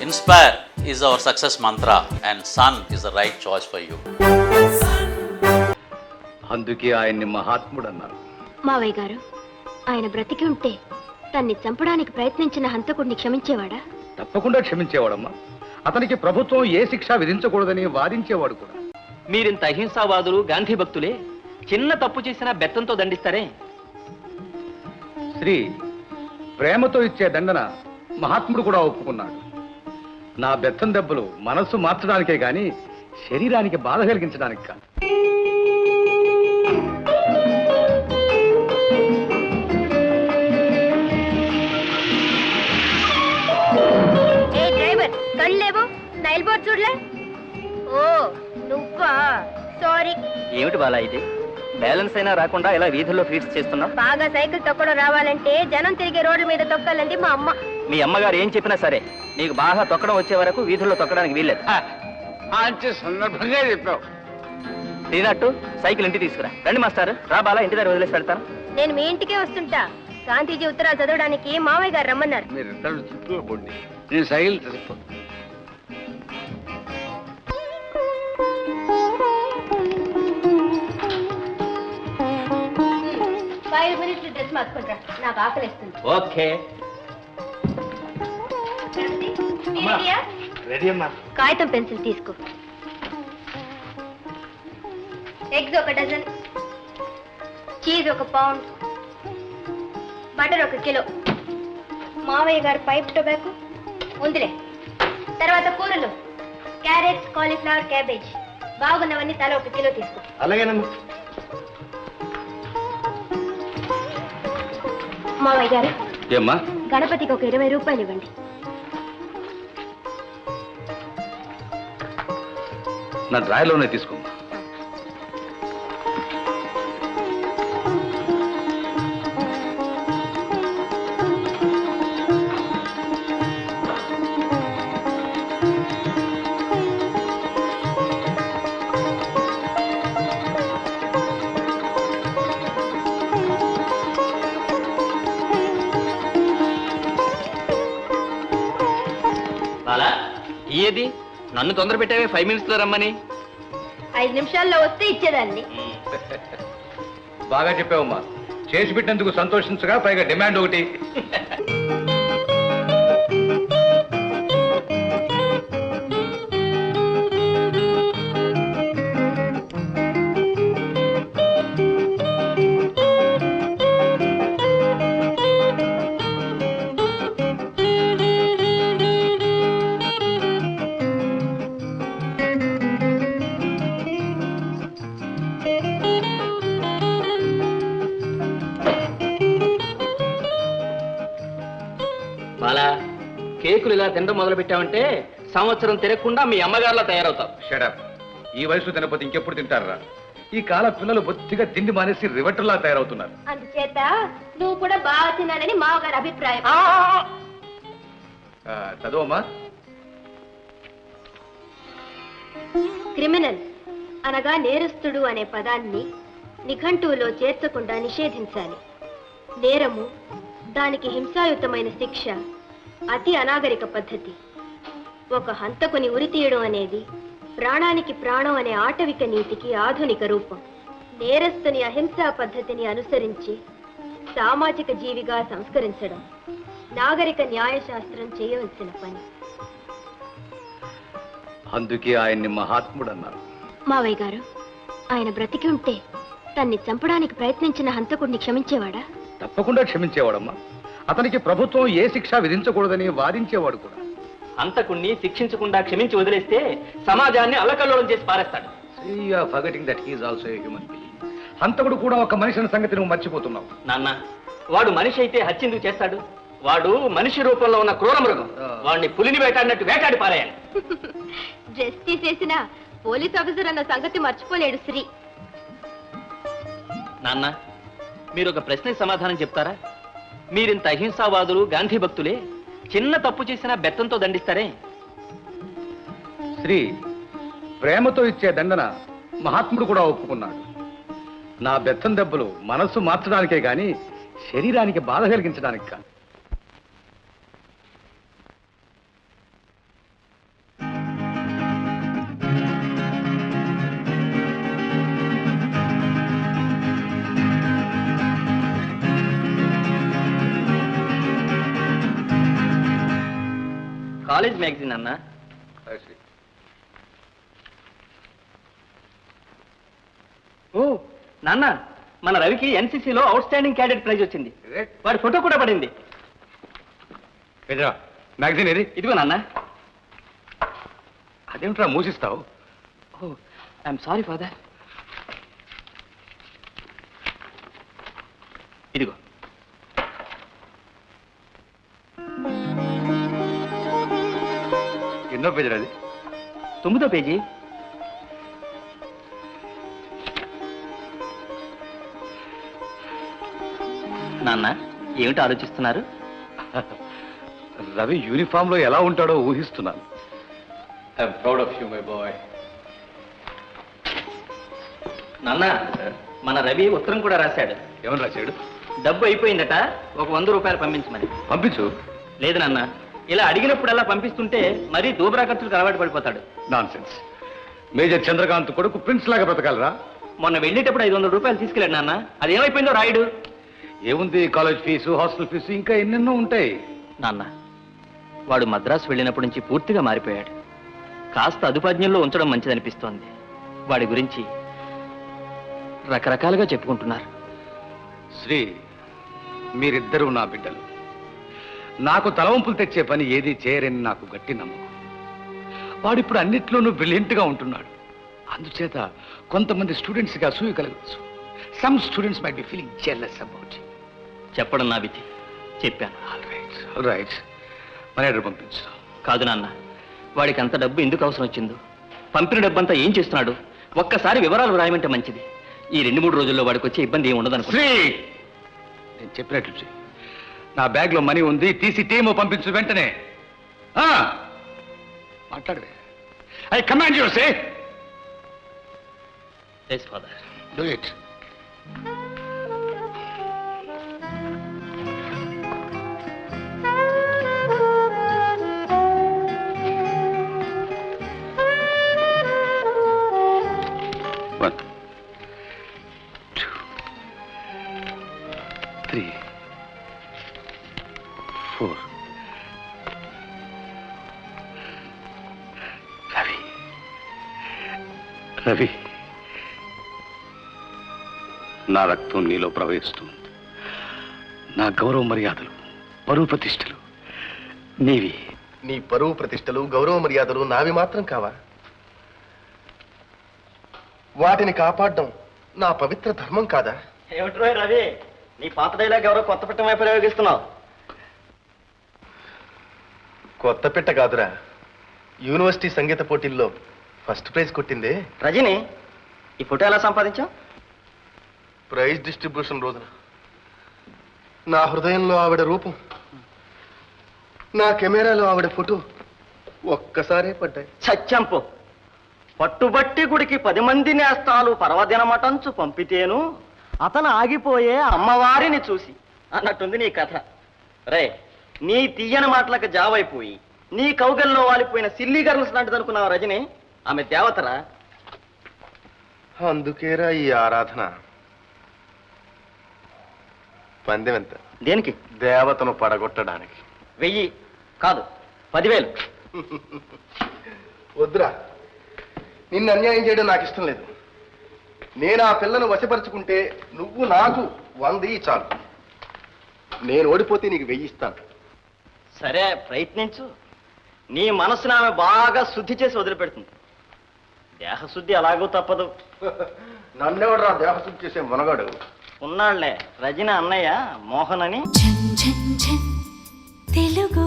Inspire is our success mantra and Sun is the right choice for you. అందుకే ఆయన్ని మహాత్ముడు అన్నారు. మావయ్య గారు, ఆయన బ్రతికి ఉంటే తన్ని చంపడానికి ప్రయత్నించిన హంతకుడిని క్షమించేవాడా? తప్పకుండా క్షమించేవాడమ్మా. అతనికి ప్రభుత్వం ఏ శిక్ష విధించకూడదని వాదించేవాడు కూడా. మీరింత అహింసావాదులు, గాంధీ భక్తులే చిన్న తప్పు చేసినా బెత్తంతో దండిస్తారే? శ్రీ ప్రేమతో ఇచ్చే దండన మహాత్ముడు కూడా ఒప్పుకున్నాడు. నా బెత్తం దెబ్బలు మనస్సు మార్చడానికే గాని శరీరానికి బాధ కలిగించడానికి కాదు. కళ్ళేవో నైల్ బోర్డ్ చూడలే? ఓ నువ్వా? సారీ. ఏమిటి బాలా ఇది? బ్యాలెన్స్ అయినా రాకుండా ఇలా వీధుల్లో ఫీట్స్ చేస్తున్నావు? బాగా సైకిల్ తొక్కడం రావాలంటే జనం తిరిగే రోడ్డు మీద తొక్కాలండి మా అమ్మ. మీ అమ్మగారు ఏం చెప్పినా సరే నీకు బాగా తొక్కడం వచ్చే వరకు వీధుల్లో తొక్కడానికి వీల్లేదు. సందర్భంగా చెప్పావు. తినట్టు సైకిల్ ఇంటికి తీసుకురా. రండి మాస్టర్. రా బాలా, ఇంటి దగ్గర వదిలేసి పెడతాను. నేను మీ ఇంటికే వస్తుంటా. గాంధీజీ ఉత్తరాలు చదవడానికి మామయ్య గారు రమ్మన్నారు. మీరు చుట్టూ నేను సైకిల్ తీసుకో. 5 minutes డ్రెస్ మార్చుకుంటా, నాకు ఆకలిస్తుంది. ఓకే రెడీ అమ్మా. కాగితం పెన్సిల్ తీసుకో. Eggs 1 dozen, cheese 1 pound, butter 1 kilo, మావయ్య గారు పైప్ టొబాకో ఉందిలే. తర్వాత కూరలు క్యారెట్స్, కాలీఫ్లవర్, క్యాబేజ్ బాగున్నవన్నీ తల 1 కిలో తీసుకో. అలాగేనమ్మా. మావయ్య గారు, ఏమ్మా? గణపతికి 20 రూపాయలు ఇవ్వండి. నా డ్రాయర్లోనే తీసుకో. ఏది నన్ను తొందర పెట్టావే? 5 minutes లో రమ్మని. 5 నిమిషాల్లో వస్తే ఇచ్చేదాన్ని. బాగా చెప్పావమ్మా. చేసి పెట్టినందుకు సంతోషించగా పైగా డిమాండ్ ఒకటి. బాలా, కేకులు ఇలా తినడం మొదలు పెట్టావంటే సంవత్సరం తిరగకుండా మీ అమ్మగారులా తయారవుతావు. షడప్. ఈ వయసు తినకపోతే ఇంకెప్పుడు తింటారా? ఈ కాల పిల్లలు బొత్తిగా తిండి మానేసి రివెట్టర్లా తయారవుతున్నారు. అందుచేత నువ్వు కూడా బాగా తినాలని మావగారి అభిప్రాయం. చదువమ్మా. క్రిమినల్ అనగా నేరస్తుడు అనే పదాన్ని నిఘంటువులో చేర్చకుండా నిషేధించాలి. నేరము, దానికి హింసాయుతమైన శిక్ష అతి అనాగరిక పద్ధతి. ఒక హంతకుని ఉరితీయడం అనేది ప్రాణానికి ప్రాణం అనే ఆటవిక నీతికి ఆధునిక రూపం. నేరస్తుని అహింసా పద్ధతిని అనుసరించి సామాజిక జీవిగా సంస్కరించడం నాగరిక న్యాయశాస్త్రం చేయవలసిన పని. అందుకే ఆయన్ని మహాత్ముడు అన్నారు. మావయ్య గారు, ఆయన బ్రతికి ఉంటే తన్ని చంపడానికి ప్రయత్నించిన హంతకుడిని క్షమించేవాడా? తప్పకుండా క్షమించేవాడమ్మా. అతనికి ప్రభుత్వం ఏ శిక్ష విధించకూడదని వాదించేవాడు కూడా. హంతకుణ్ణి శిక్షించకుండా క్షమించి వదిలేస్తే సమాజాన్ని అల్లకల్లోలం చేసి పారేస్తాడు. హంతకుడు కూడా ఒక మనిషి అన్న సంగతి నువ్వు మర్చిపోతున్నావు. నాన్న, వాడు మనిషి అయితే హత్య ఎందుకు చేస్తాడు? వాడు మనిషి రూపంలో ఉన్న క్రూర మృగం. వాడిని పులిని వేటాడినట్టు వేటాడి పారేయాలి. డ్రెస్ తీసేసిన పోలీస్ ఆఫీసర్ అన్న సంగతి మర్చిపోలేడు శ్రీ. నాన్న, మీరు ఒక ప్రశ్నకి సమాధానం చెప్తారా? మీరింత అహింసావాదులు, గాంధీ భక్తులే చిన్న తప్పు చేసినా బెత్తంతో దండిస్తారే? శ్రీ ప్రేమతో ఇచ్చే దండన మహాత్ముడు కూడా ఒప్పుకున్నాడు. నా బెత్తం దెబ్బలు మనస్సు మార్చడానికే గాని శరీరానికి బాధ కలిగించడానికి కాదు. కాలేజ్ మ్యాగజైన్ అన్న. ఓ నాన్న, మన రవికి ఎన్సీసీలో అవుట్ స్టాండింగ్ క్యాడెట్ ప్రైజ్ వచ్చింది. వాడి ఫోటో కూడా పడింది. మ్యాగజైన్ ఏది? ఇదిగో నాన్న. అదేమిట్రా మూసిస్తావు? ఓ ఐఎమ్ సారీ ఫాదర్. ఇదిగో. ఎన్నో పేజీ అది? 9వ పేజీ. నాన్న ఏమిటి ఆలోచిస్తున్నారు? రవి యూనిఫామ్ లో ఎలా ఉంటాడో ఊహిస్తున్నాను. I'm proud of you my boy. నాన్న, మన రవి ఉత్తరం కూడా రాశాడు. ఏమని రాశాడు? డబ్బు అయిపోయిందట, ఒక 100 రూపాయలు పంపించమని. పంపించు. లేదు నాన్న, ఇలా అడిగినప్పుడల్లా పంపిస్తుంటే మరీ దూబరా ఖర్చులకు అలవాటు పడిపోతాడు. నాన్సెన్స్. మేజర్ చంద్రకాంత్ కొడుకు ప్రిన్స్ లాగా బ్రతకాలరా? మొన్న వెళ్ళేటప్పుడు 500 రూపాయలు తీసుకెళ్ళాడు నాన్న. అది ఏమైపోయిందో రాయుడు. ఏముంది, కాలేజ్ ఫీజు, హాస్టల్ ఫీజు, ఇంకా ఎన్నెన్నో ఉంటాయి. నాన్న, వాడు మద్రాసు వెళ్ళినప్పటి నుంచి పూర్తిగా మారిపోయాడు. కాస్త అదుపాజ్ఞంలో ఉంచడం మంచిదనిపిస్తోంది. వాడి గురించి రకరకాలుగా చెప్పుకుంటున్నారు. శ్రీ, మీరిద్దరూ నా బిడ్డలు. నాకు తలవంపులు తెచ్చే పని ఏది చేయరని నాకు గట్టి నమ్మకం. వాడిప్పుడు అన్నిట్లోనూ బ్రిలియంట్గా ఉంటున్నాడు. అందుచేత కొంతమంది స్టూడెంట్స్కి అసూయ కలగవచ్చు. Some students might be feeling jealous about you. చెప్పడం నా విధి, చెప్పాను. ఆల్ రైట్, మేనేజర్ పంపించు. కాదు నాన్న, వాడికి అంత డబ్బు ఎందుకు అవసరం వచ్చిందో, పంపిన డబ్బంతా ఏం చేస్తున్నాడు, ఒక్కసారి వివరాలు రాయమంటే మంచిది. ఈ 2-3 రోజుల్లో వాడికి వచ్చే ఇబ్బంది ఏమి ఉండదు అనుకో. శ్రీ, నేను చెప్పినట్లు చెయ్యి. నా బ్యాగ్ లో మనీ ఉంది, తీసి టీము పంపించు వెంటనే. మాట్లాడవే. I command you, say. Yes, father. Do it. One, 2, 3, 4. Ravi, నా రక్తం నీలో ప్రవహిస్తుంది. నా గౌరవ మర్యాదలు, పరువు ప్రతిష్టలు నీవి. నీ పరువు ప్రతిష్టలు, గౌరవ మర్యాదలు నావి మాత్రం కావా? వాటిని కాపాడడం నా పవిత్ర ధర్మం కాదా? ఏమిట్రో రవి, నీ పాత డైలాగ్ ఎవరో కొత్త పెట్టమై ప్రయోగిస్తున్నావు. కొత్త పెట్ట కాదురా, యూనివర్సిటీ సంగీత పోటీల్లో ఫస్ట్ ప్రైజ్ కొట్టిందే. రజని, ఈ ఫోటో ఎలా సంపాదించావు? ప్రైజ్ డిస్ట్రిబ్యూషన్ రోజున నా హృదయంలో ఆవిడ రూపం, నా కెమెరాలో ఆవిడ ఫోటో ఒక్కసారే పడ్డాయి. సత్యంపు, పట్టుబట్టి గుడికి 10 మంది నేస్తాలు పర్వదినమటంచు పంపితేను అతను ఆగిపోయే అమ్మవారిని చూసి అన్నట్టుంది నీ కథ. రే, నీ తీయని మాటలకు జావైపోయి నీ కౌగల్లో వాలిపోయిన సిల్లీ గర్ల్స్ లాంటిది అనుకున్నావు రజని. ఆమె దేవతరా? అందుకేరా ఈ ఆరాధన. పందెం ఎంత? దేనికి? దేవతను పడగొట్టడానికి. 1000 కాదు, 10,000. వద్దురా, నిన్ను అన్యాయం చేయడం నాకు ఇష్టం లేదు. నేను ఆ పిల్లను వశపరుచుకుంటే నువ్వు నాకు 100 చాలు. నేను ఓడిపోతే నీకు 1000 ఇస్తాను. సరే, ప్రయత్నించు. నీ మనసును ఆమె బాగా శుద్ధి చేసి వదిలిపెడుతుంది. దేహశుద్ధి అలాగూ తప్పదు. నన్నెవడరా దేహశుద్ధి చేసే మునగాడు? ఉన్నాళ్లే, రజన అన్నయ్య మోహన్ అని. తెలుగు